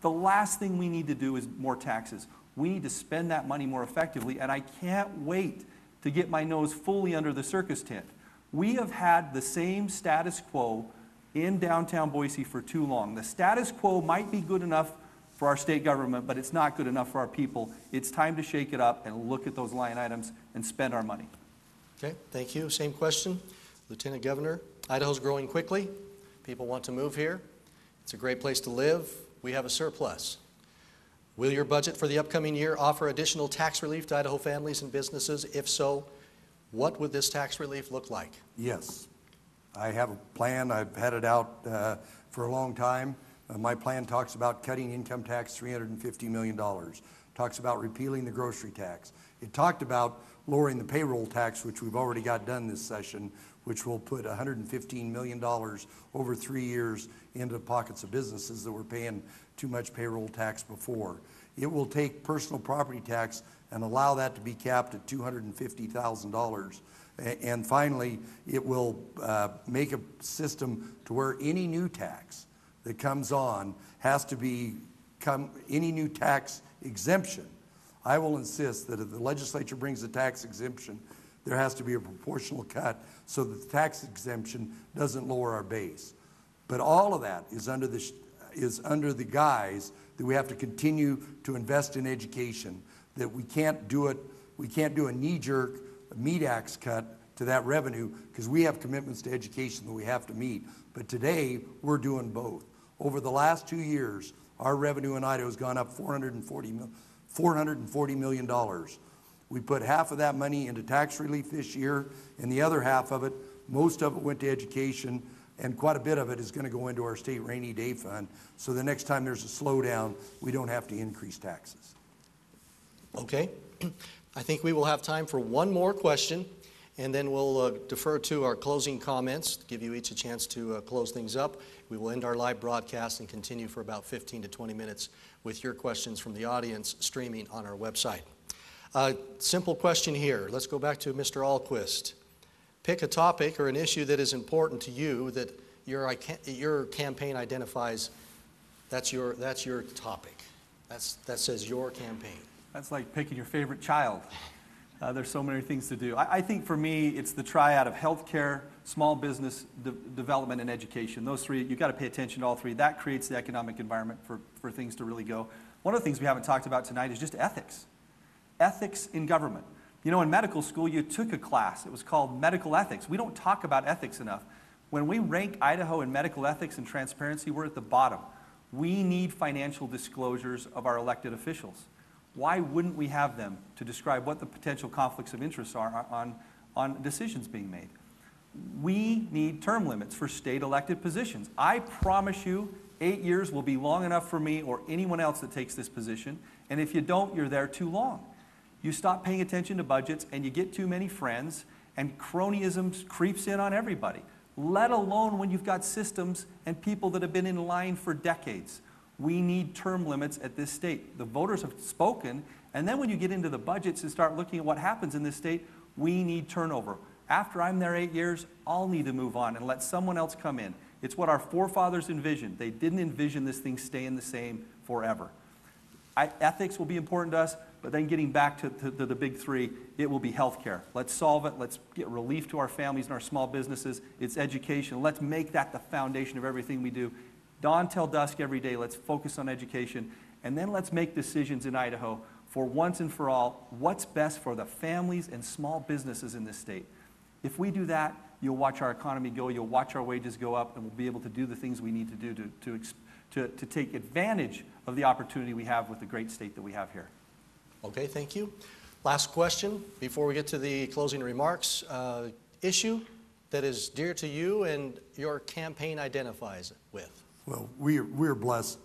The last thing we need to do is more taxes. We need to spend that money more effectively, and I can't wait to get my nose fully under the circus tent. We have had the same status quo in downtown Boise for too long. The status quo might be good enough for our state government, but it's not good enough for our people. It's time to shake it up and look at those line items and spend our money. Okay, thank you. Same question. Lieutenant Governor, Idaho's growing quickly. People want to move here. It's a great place to live. We have a surplus. Will your budget for the upcoming year offer additional tax relief to Idaho families and businesses? If so, what would this tax relief look like? Yes. I have a plan. I've had it out for a long time. My plan talks about cutting income tax $350 million. Talks about repealing the grocery tax. It talked about lowering the payroll tax, which we've already got done this session, which will put $115 million over 3 years into the pockets of businesses that were paying too much payroll tax before. It will take personal property tax and allow that to be capped at $250,000. And finally, it will make a system to where any new tax that comes on has to any new tax exemption. I will insist that if the legislature brings a tax exemption, there has to be a proportional cut so that the tax exemption doesn't lower our base. But all of that is under the guise that we have to continue to invest in education, that we can't do a knee-jerk meat axe cut to that revenue because we have commitments to education that we have to meet. But today, we're doing both. Over the last 2 years, our revenue in Idaho has gone up $440 million. We put half of that money into tax relief this year, and the other half of it, most of it went to education, and quite a bit of it is going to go into our state rainy day fund. So the next time there's a slowdown, we don't have to increase taxes. Okay. I think we will have time for one more question, and then we'll defer to our closing comments, give you each a chance to close things up. We will end our live broadcast and continue for about 15 to 20 minutes with your questions from the audience streaming on our website. Simple question here. Let's go back to Mr. Ahlquist. Pick a topic or an issue that is important to you that your campaign identifies. That's your topic. That says your campaign. That's like picking your favorite child. There's so many things to do. I think for me, it's the triad of healthcare, small business development, and education. Those three, you've got to pay attention to all three. That creates the economic environment for things to really go. One of the things we haven't talked about tonight is just ethics. Ethics in government. You know, in medical school, you took a class. It was called medical ethics. We don't talk about ethics enough. When we rank Idaho in medical ethics and transparency, we're at the bottom. We need financial disclosures of our elected officials. Why wouldn't we have them to describe what the potential conflicts of interest are on decisions being made? We need term limits for state elected positions. I promise you 8 years will be long enough for me or anyone else that takes this position, and if you don't, you're there too long. You stop paying attention to budgets and you get too many friends, and cronyism creeps in on everybody, let alone when you've got systems and people that have been in line for decades. We need term limits at this state. The voters have spoken, and then when you get into the budgets and start looking at what happens in this state, we need turnover. After I'm there 8 years, I'll need to move on and let someone else come in. It's what our forefathers envisioned. They didn't envision this thing staying the same forever. Ethics will be important to us, but then getting back to the big three, it will be healthcare. Let's solve it. Let's get relief to our families and our small businesses. It's education. Let's make that the foundation of everything we do. Dawn till dusk every day, let's focus on education, and then let's make decisions in Idaho for once and for all what's best for the families and small businesses in this state. If we do that, you'll watch our economy go, you'll watch our wages go up, and we'll be able to do the things we need to do to take advantage of the opportunity we have with the great state that we have here. Okay, thank you. Last question before we get to the closing remarks. Issue that is dear to you and your campaign identifies with. Well, we're blessed,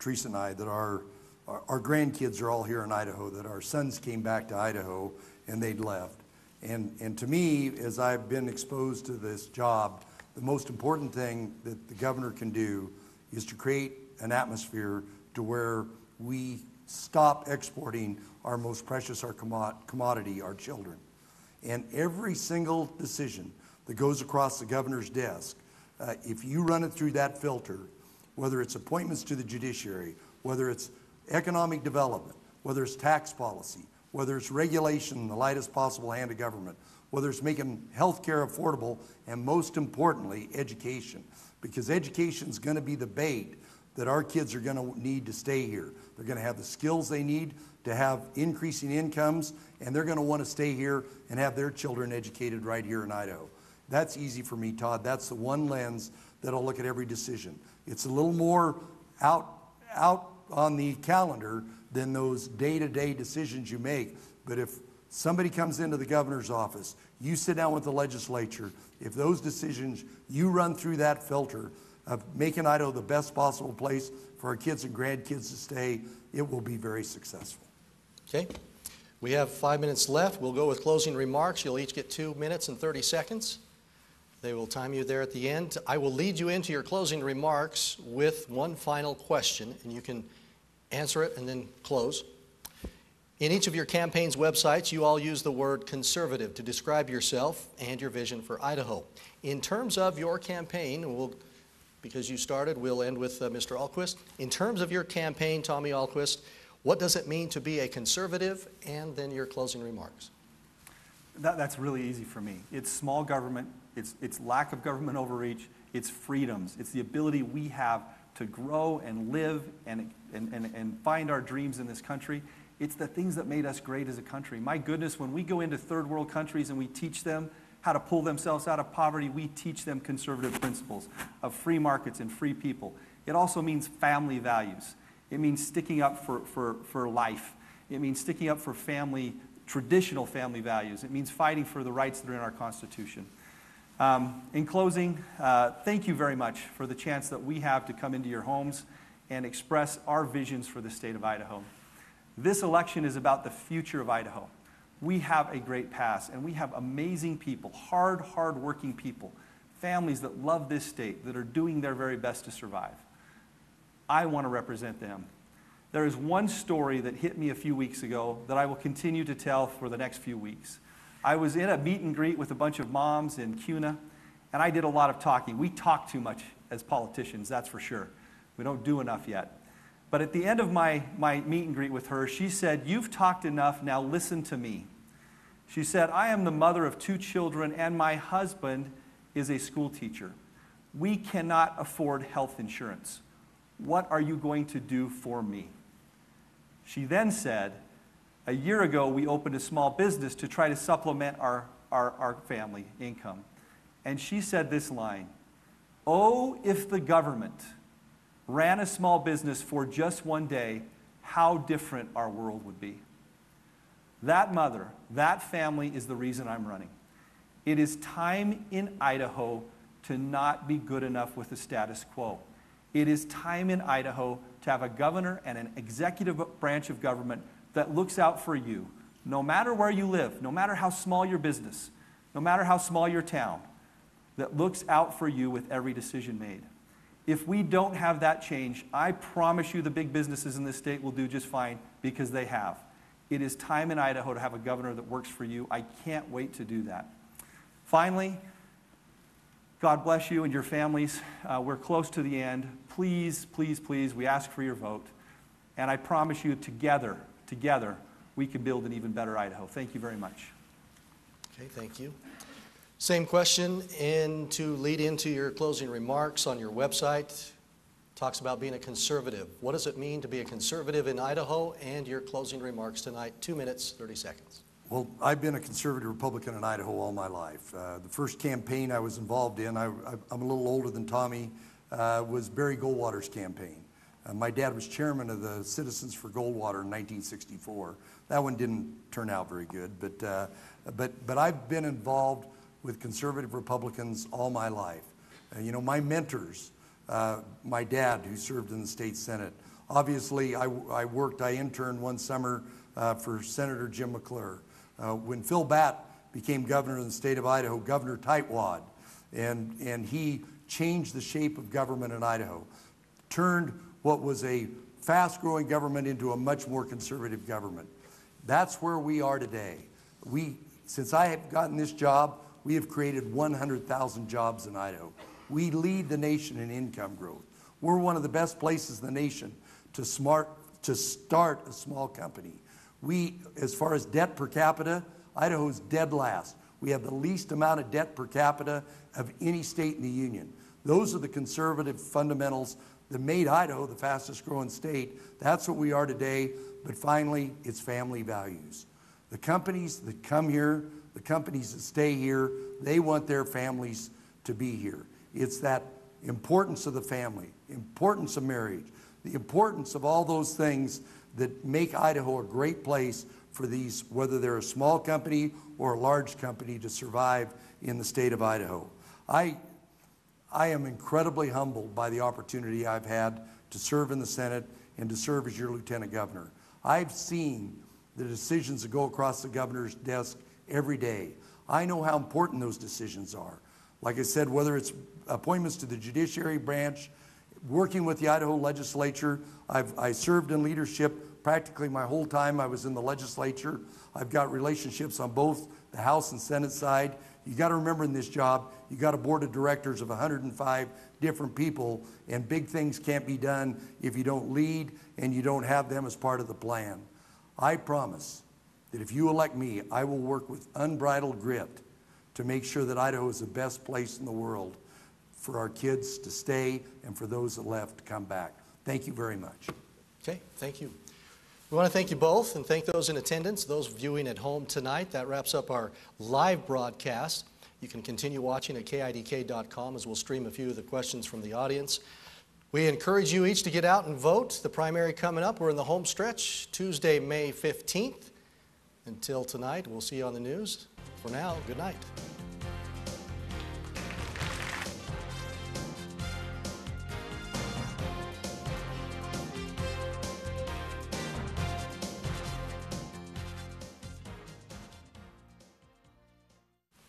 Teresa and I, that our grandkids are all here in Idaho, that our sons came back to Idaho and they'd left. And to me, as I've been exposed to this job, the most important thing that the governor can do is to create an atmosphere to where we stop exporting our most precious, our commodity, our children. And every single decision that goes across the governor's desk, if you run it through that filter, whether it's appointments to the judiciary, whether it's economic development, whether it's tax policy, whether it's regulation in the lightest possible hand of government, whether it's making health care affordable, and most importantly, education. Because education is going to be the bait that our kids are going to need to stay here. They're going to have the skills they need to have increasing incomes, and they're going to want to stay here and have their children educated right here in Idaho. That's easy for me, Todd. That's the one lens that'll look at every decision. It's a little more out on the calendar than those day-to-day decisions you make. But if somebody comes into the governor's office, you sit down with the legislature, if those decisions, you run through that filter of making Idaho the best possible place for our kids and grandkids to stay, it will be very successful. Okay. We have 5 minutes left. We'll go with closing remarks. You'll each get 2 minutes and 30 seconds. They will time you there at the end. I will lead you into your closing remarks with one final question, and you can answer it and then close. In each of your campaign's websites, you all use the word conservative to describe yourself and your vision for Idaho. In terms of your campaign, because you started, we'll end with Mr. Ahlquist. In terms of your campaign, Tommy Ahlquist, what does it mean to be a conservative, and then your closing remarks? That's really easy for me. It's small government, it's lack of government overreach, it's freedoms, it's the ability we have to grow and live and find our dreams in this country. It's the things that made us great as a country. My goodness, when we go into third world countries and we teach them how to pull themselves out of poverty, we teach them conservative principles of free markets and free people. It also means family values. It means sticking up for life. It means sticking up for traditional family values. It means fighting for the rights that are in our Constitution. In closing, thank you very much for the chance that we have to come into your homes and express our visions for the state of Idaho. This election is about the future of Idaho. We have a great past, and we have amazing people, hard-working people, families that love this state, that are doing their very best to survive. I want to represent them. There is one story that hit me a few weeks ago that I will continue to tell for the next few weeks. I was in a meet and greet with a bunch of moms in Kuna, and I did a lot of talking. We talk too much as politicians, that's for sure. We don't do enough yet. But at the end of my meet and greet with her, she said, "You've talked enough, now listen to me." She said, "I am the mother of 2 children, and my husband is a school teacher. We cannot afford health insurance. What are you going to do for me?" She then said, "A year ago, we opened a small business to try to supplement our family income." And she said this line, "Oh, if the government ran a small business for just one day, how different our world would be." That mother, that family is the reason I'm running. It is time in Idaho to not be good enough with the status quo. It is time in Idaho to have a governor and an executive branch of government that looks out for you, no matter where you live, no matter how small your business, no matter how small your town, that looks out for you with every decision made. If we don't have that change, I promise you the big businesses in this state will do just fine, because they have. It is time in Idaho to have a governor that works for you. I can't wait to do that. Finally, God bless you and your families. We're close to the end. Please, please, please, we ask for your vote. And I promise you, together, we can build an even better Idaho. Thank you very much. Okay, thank you. Same question, and to lead into your closing remarks on your website, talks about being a conservative. What does it mean to be a conservative in Idaho, and your closing remarks tonight? 2 minutes, 30 seconds. Well, I've been a conservative Republican in Idaho all my life. The first campaign I was involved in, I'm a little older than Tommy, was Barry Goldwater's campaign. My dad was chairman of the Citizens for Goldwater in 1964. That one didn't turn out very good, but I've been involved with conservative Republicans all my life. You know, my mentors, my dad, who served in the state Senate. Obviously, I interned one summer for Senator Jim McClure. When Phil Batt became governor in the state of Idaho, Governor Tightwad, and he changed the shape of government in Idaho, turned what was a fast-growing government into a much more conservative government. That's where we are today. Since I have gotten this job, we have created 100,000 jobs in Idaho. We lead the nation in income growth. We're one of the best places in the nation to start a small company. As far as debt per capita, Idaho's dead last. We have the least amount of debt per capita of any state in the union. Those are the conservative fundamentals that made Idaho the fastest growing state. That's what we are today, but finally, it's family values. The companies that come here, the companies that stay here, they want their families to be here. It's that importance of the family, importance of marriage, the importance of all those things that make Idaho a great place for these, whether they're a small company or a large company, to survive in the state of Idaho. I am incredibly humbled by the opportunity I've had to serve in the Senate and to serve as your lieutenant governor. I've seen the decisions that go across the governor's desk every day. I know how important those decisions are. Like I said, whether it's appointments to the judiciary branch, working with the Idaho legislature, I served in leadership practically my whole time I was in the legislature. I've got relationships on both the House and Senate side. You got to remember in this job, you got a board of directors of 105 different people, and big things can't be done if you don't lead and you don't have them as part of the plan. I promise that if you elect me, I will work with unbridled grit to make sure that Idaho is the best place in the world for our kids to stay and for those that left to come back. Thank you very much. Okay, thank you. We want to thank you both and thank those in attendance, those viewing at home tonight. That wraps up our live broadcast. You can continue watching at KIDK.com as we'll stream a few of the questions from the audience. We encourage you each to get out and vote. The primary coming up, we're in the home stretch, Tuesday, May 15th. Until tonight, we'll see you on the news. For now, good night.